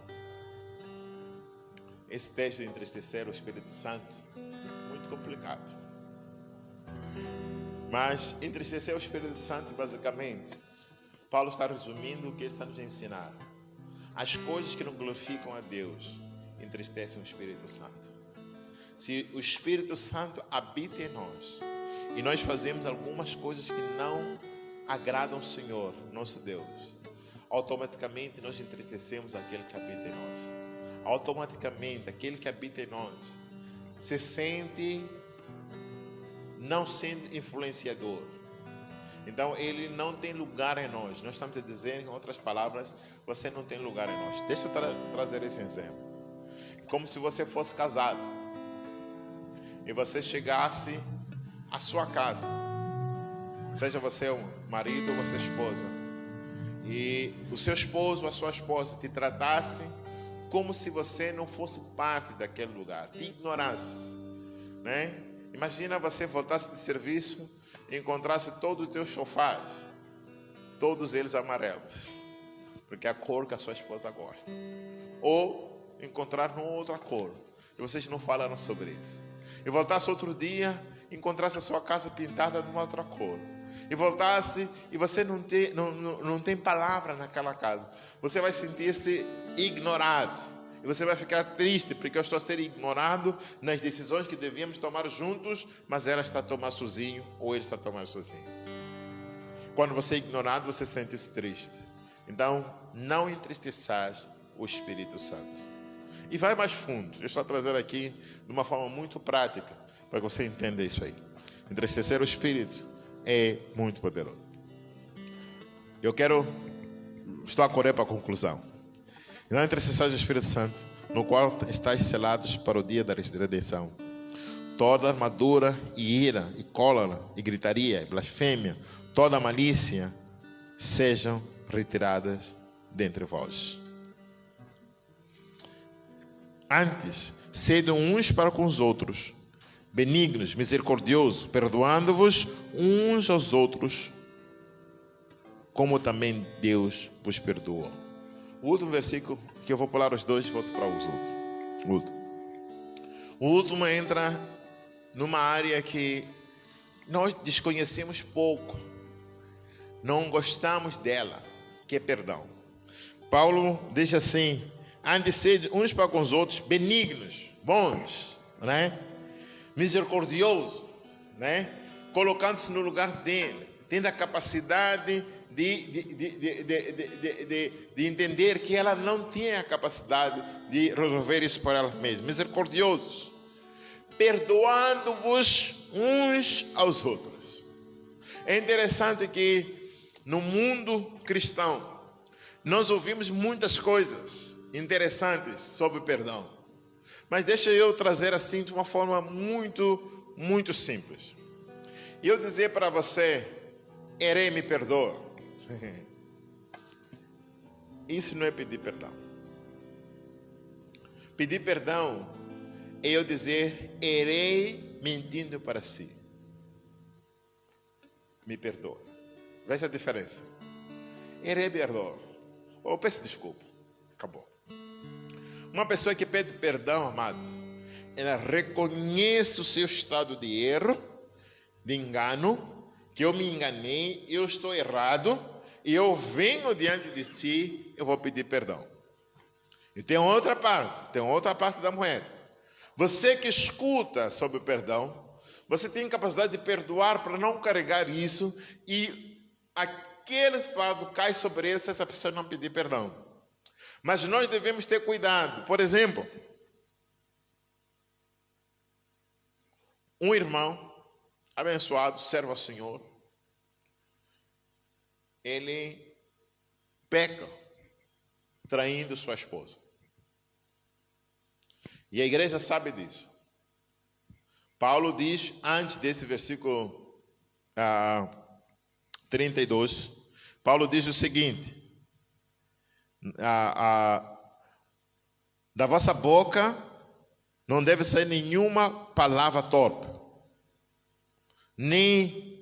Esse texto de entristecer o Espírito Santo, muito complicado. Mas entristecer o Espírito Santo, basicamente, Paulo está resumindo o que está nos ensinar. As coisas que não glorificam a Deus entristecem o Espírito Santo. Se o Espírito Santo habita em nós e nós fazemos algumas coisas que não agradam ao Senhor, nosso Deus, automaticamente nós entristecemos aquele que habita em nós. Automaticamente aquele que habita em nós se sente não sendo influenciador. Então ele não tem lugar em nós. Nós estamos a dizer, em outras palavras, você não tem lugar em nós. Deixa eu trazer esse exemplo. Como se você fosse casado e você chegasse à sua casa, seja você um marido ou você esposa, e o seu esposo ou a sua esposa te tratasse como se você não fosse parte daquele lugar, te ignorasse, né? Imagina você voltasse de serviço e encontrasse todos os teus sofás, todos eles amarelos, porque é a cor que a sua esposa gosta, ou encontrar uma outra cor e vocês não falaram sobre isso, e voltasse outro dia e encontrasse a sua casa pintada de uma outra cor, e voltasse e você não tem palavra naquela casa, você vai sentir-se ignorado. E você vai ficar triste, porque eu estou a ser ignorado nas decisões que devíamos tomar juntos, mas ela está a tomar sozinho, ou ele está a tomar sozinho. Quando você é ignorado, você sente-se triste. Então, não entristeçais o Espírito Santo. E vai mais fundo. Eu estou a trazer aqui de uma forma muito prática, para que você entenda isso aí. Entristecer o Espírito é muito poderoso. Estou a correr para a conclusão. E não entristeçais o Espírito Santo, no qual estáis selados para o dia da redenção. Toda armadura e ira, e cólera, e gritaria, e blasfêmia, toda malícia, sejam retiradas dentre vós. Antes, sede uns para com os outros, benignos, misericordiosos, perdoando-vos uns aos outros, como também Deus vos perdoou. O último versículo, que eu vou pular os dois e volto para os outros. O último entra numa área que nós desconhecemos pouco, não gostamos dela, que é perdão. Paulo diz assim: antes sede uns para com os outros, benignos, bons, né? Misericordiosos, né? Colocando-se no lugar dele, tendo a capacidade de entender que ela não tinha a capacidade de resolver isso por ela mesma. Misericordiosos, perdoando-vos uns aos outros. É interessante que no mundo cristão nós ouvimos muitas coisas interessantes sobre perdão, mas deixa eu trazer assim de uma forma muito simples. E eu dizer para você: Erei, me perdoa. Isso não é pedir perdão. Pedir perdão é eu dizer: erei mentindo para si. Me perdoa. Veja a diferença. Erei, perdoa. Ou peço desculpa. Acabou. Uma pessoa que pede perdão, amado, ela reconhece o seu estado de erro, de engano, que eu me enganei, eu estou errado, e eu venho diante de ti, eu vou pedir perdão. E tem outra parte da moeda. Você que escuta sobre o perdão, você tem capacidade de perdoar para não carregar isso, e aquele fardo cai sobre ele se essa pessoa não pedir perdão. Mas nós devemos ter cuidado. Por exemplo, um irmão abençoado, servo ao Senhor, ele peca traindo sua esposa. E a igreja sabe disso. Paulo diz, antes desse versículo 32, Paulo diz o seguinte: da vossa boca não deve sair nenhuma palavra torpe, nem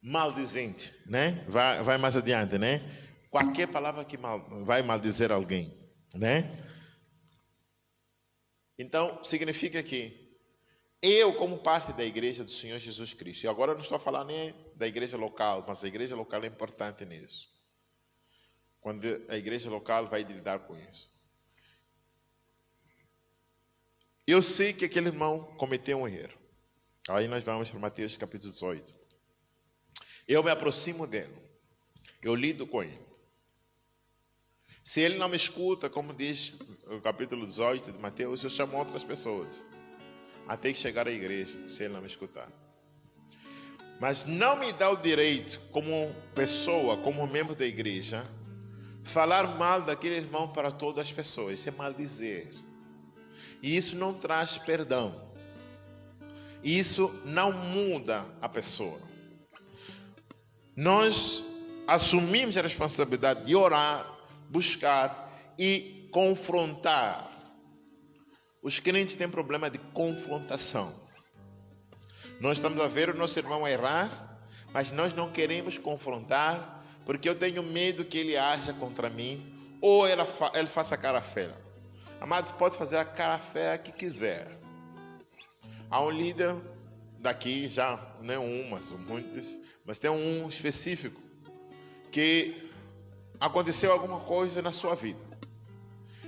maldizente, né? Vai mais adiante, né? Qualquer palavra que vai maldizer alguém, né? Então, significa que eu, como parte da igreja do Senhor Jesus Cristo, e agora eu não estou falando nem da igreja local, mas a igreja local é importante nisso. Quando a igreja local vai lidar com isso. Eu sei que aquele irmão cometeu um erro. Aí nós vamos para Mateus capítulo 18. Eu me aproximo dele. Eu lido com ele. Se ele não me escuta, como diz o capítulo 18 de Mateus, eu chamo outras pessoas. Até que chegar à igreja, se ele não me escutar. Mas não me dá o direito, como pessoa, como membro da igreja, falar mal daquele irmão para todas as pessoas. Isso é maldizer. E isso não traz perdão. Isso não muda a pessoa. Nós assumimos a responsabilidade de orar, buscar e confrontar. Os crentes têm problema de confrontação. Nós estamos a ver o nosso irmão errar, mas nós não queremos confrontar, porque eu tenho medo que ele haja contra mim, ou ele faça a cara feia. Amado, pode fazer a cara feia que quiser. Há um líder daqui, já não é um, mas muitos, mas tem um específico, que aconteceu alguma coisa na sua vida.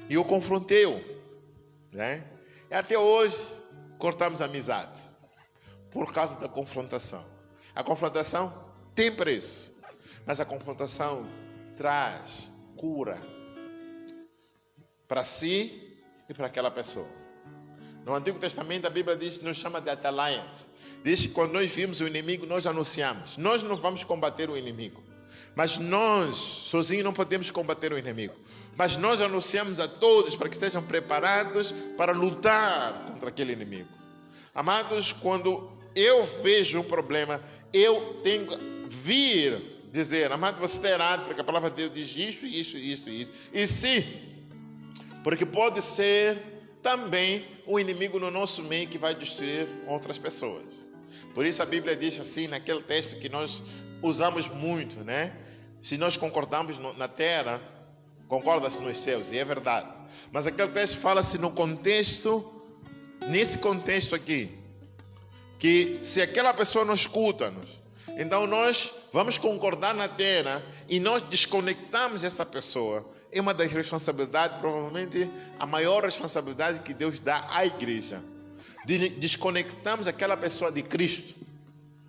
E eu confrontei-o, né? E até hoje cortamos a amizade por causa da confrontação. A confrontação tem preço, mas a confrontação traz cura para si e para aquela pessoa. No Antigo Testamento a Bíblia diz, nos chama de atalaias. Diz que quando nós vimos o inimigo, nós anunciamos. Nós não vamos combater o inimigo, mas nós sozinhos não podemos combater o inimigo. Mas nós anunciamos a todos para que estejam preparados para lutar contra aquele inimigo. Amados, quando eu vejo um problema, eu tenho que vir dizer: amado, você está errado, porque a palavra de Deus diz isso. E se, porque pode ser também um inimigo no nosso meio que vai destruir outras pessoas. Por isso a Bíblia diz assim, naquele texto que nós usamos muito, né? Se nós concordamos na terra, concorda-se nos céus, e é verdade. Mas aquele texto fala-se no contexto, nesse contexto aqui, que se aquela pessoa não escuta-nos, então nós vamos concordar na terra e nós desconectamos essa pessoa. É uma das responsabilidades, provavelmente a maior responsabilidade que Deus dá à igreja. Desconectamos aquela pessoa de Cristo.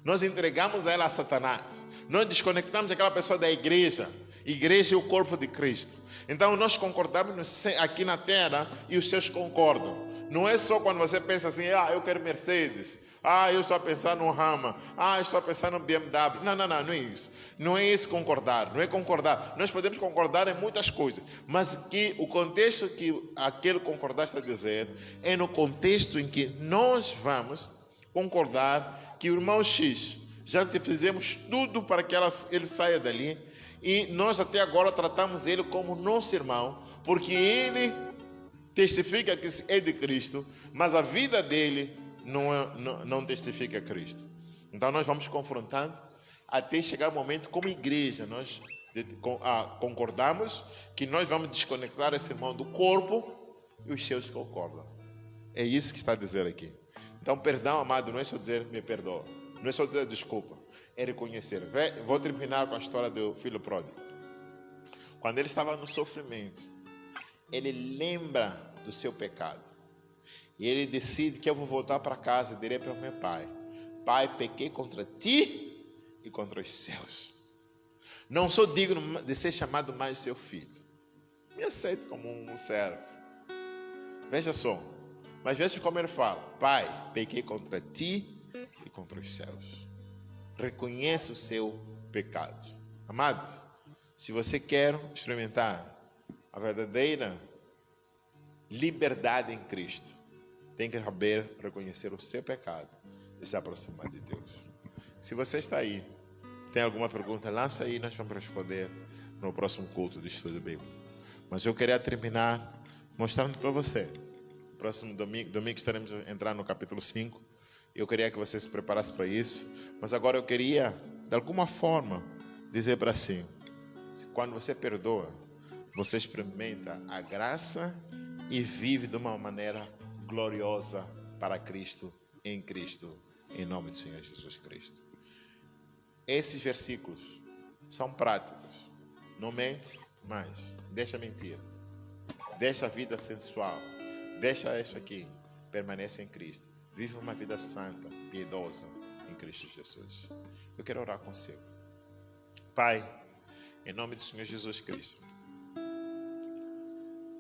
Nós entregamos ela a Satanás. Nós desconectamos aquela pessoa da igreja. Igreja é o corpo de Cristo. Então nós concordamos aqui na terra e os seus concordam. Não é só quando você pensa assim, eu quero Mercedes. Eu estou a pensar no Rama. Eu estou a pensar no BMW. Não é isso. Não é esse concordar. Não é concordar. Nós podemos concordar em muitas coisas. Mas que o contexto que aquele concordar está a dizer é no contexto em que nós vamos concordar que o irmão X, já fizemos tudo para que ele saia dali. E nós até agora tratamos ele como nosso irmão. Porque ele testifica que é de Cristo. Mas a vida dele não testifica Cristo. Então nós vamos confrontando até chegar o momento, como igreja, nós concordamos que nós vamos desconectar esse irmão do corpo e os seus concordam. É isso que está a dizer aqui. Então perdão, amado, não é só dizer me perdoa, não é só dizer desculpa, é reconhecer. Vou terminar com a história do filho pródigo. Quando ele estava no sofrimento, ele lembra do seu pecado. E ele decide que eu vou voltar para casa e direi para o meu pai: Pai, pequei contra ti e contra os céus. Não sou digno de ser chamado mais seu filho. Me aceite como um servo. Veja só. Mas veja como ele fala: Pai, pequei contra ti e contra os céus. Reconhece o seu pecado. Amado, se você quer experimentar a verdadeira liberdade em Cristo, tem que saber reconhecer o seu pecado e se aproximar de Deus. Se você está aí, tem alguma pergunta, lança aí, nós vamos responder no próximo culto de estudo bíblico. Mas eu queria terminar mostrando para você. No próximo domingo estaremos entrando no capítulo 5. Eu queria que você se preparasse para isso. Mas agora eu queria, de alguma forma, dizer para si: quando você perdoa, você experimenta a graça e vive de uma maneira gloriosa para Cristo, em nome do Senhor Jesus Cristo. Esses versículos são práticos. Não mente mais, deixa mentir, deixa a vida sensual, deixa isso aqui, permanece em Cristo, vive uma vida santa, piedosa em Cristo Jesus. Eu quero orar consigo. Pai, em nome do Senhor Jesus Cristo,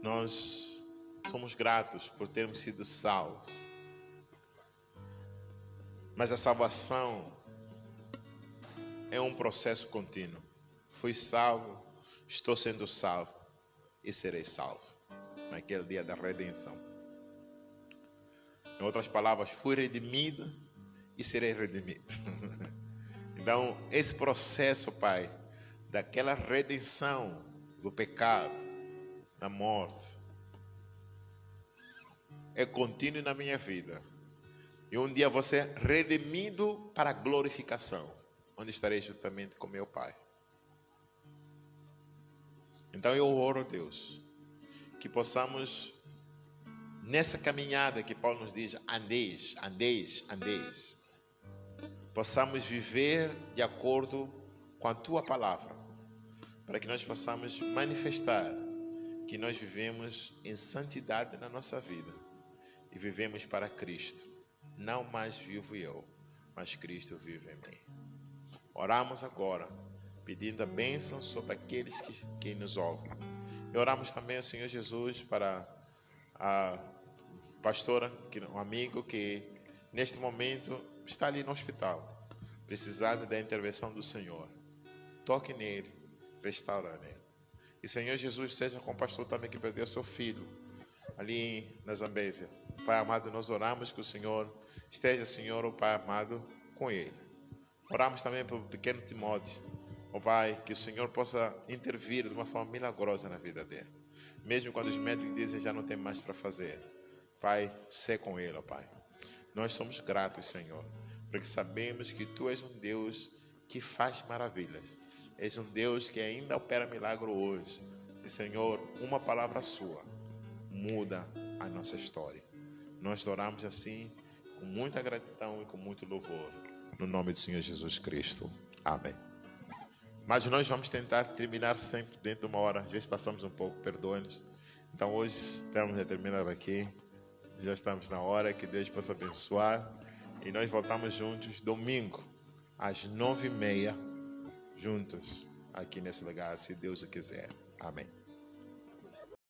nós somos gratos por termos sido salvos. Mas a salvação é um processo contínuo. Fui salvo, estou sendo salvo e serei salvo naquele dia da redenção. Em outras palavras, fui redimido e serei redimido. Então, esse processo, Pai, daquela redenção do pecado, da morte, é contínuo na minha vida. E um dia vou ser redimido para a glorificação, onde estarei juntamente com meu Pai. Então eu oro, Deus, que possamos, nessa caminhada que Paulo nos diz, andeis, possamos viver de acordo com a Tua palavra, para que nós possamos manifestar que nós vivemos em santidade na nossa vida e vivemos para Cristo. Não mais vivo eu, mas Cristo vive em mim. Oramos agora, pedindo a bênção sobre aqueles que nos ouvem. E oramos também ao Senhor Jesus para a pastora, um amigo que neste momento está ali no hospital, precisando da intervenção do Senhor. Toque nele, restaura nele. E Senhor Jesus, seja com o pastor também que perdeu seu filho ali na Zambésia. Pai amado, nós oramos que o Senhor esteja, Senhor, o Pai amado, com ele. Oramos também pelo pequeno Timóteo, ó Pai, que o Senhor possa intervir de uma forma milagrosa na vida dele. Mesmo quando os médicos dizem já não tem mais para fazer, Pai, sê com ele, ó Pai. Nós somos gratos, Senhor, porque sabemos que Tu és um Deus que faz maravilhas. És um Deus que ainda opera milagre hoje. E, Senhor, uma palavra Sua muda a nossa história. Nós oramos assim, com muita gratidão e com muito louvor, no nome do Senhor Jesus Cristo. Amém. Mas nós vamos tentar terminar sempre dentro de uma hora. Às vezes passamos um pouco, perdoe-nos. Então hoje estamos a terminar aqui. Já estamos na hora, que Deus possa abençoar. E nós voltamos juntos domingo, às 9h30, juntos, aqui nesse lugar, se Deus o quiser. Amém.